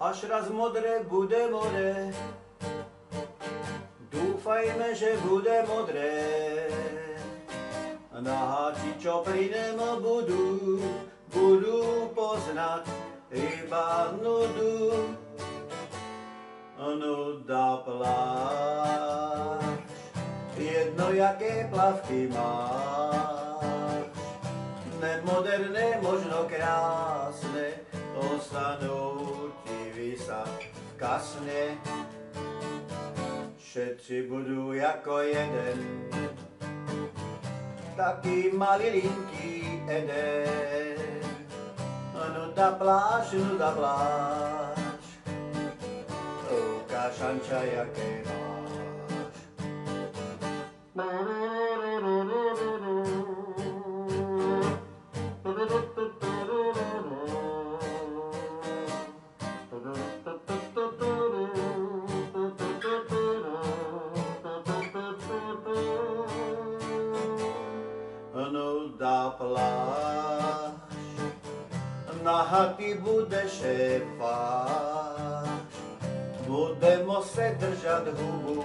až raz modré bude more. Dúfajme, že bude modré. Na háči, čo pri nem budú poznať iba nudu. Nuda pláž, jedno jaké plavky máš. Nemoderné, možno krásne, ostanú ti vysať v kasne. Všetci budú ako jeden, taký malilinký Eden. Nuda pláž, ukáž, Anča, jaké máš. Nuda pláž, na haty bude šepáš, budemo se držať hubu,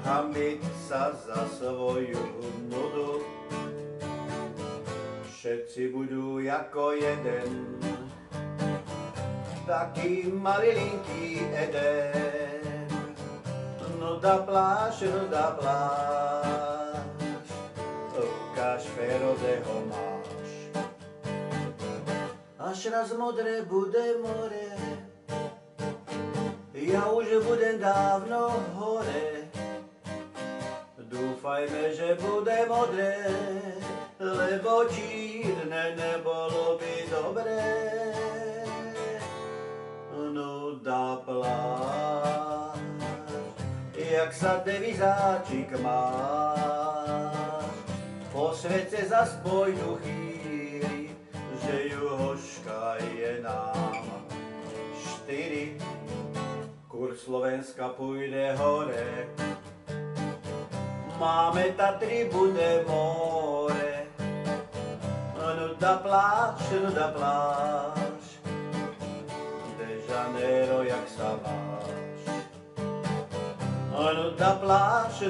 hambiť sa za svoju nudu. Všetci budú ako jeden, taký malilinký Eden. Nuda pláž, ukáž, Ferozeho máš. Až raz modré bude more, ja už budem dávno hore. Dúfajme, že bude modré, lebo čírne nebolo by dobré. Nuda pláž, jak sa devizáčik máš. Po svete zas pôjdu chýry, že juhoška je nám 4. Kurz Slovenska pôjde hore, máme Tatry, bude more. Nuda pláž, de Janeiro, jak sa máš. Nuda pláž,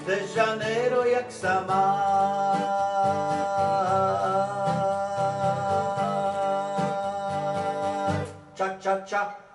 de Janeiro, jak sa máš. Ča, ča, ča.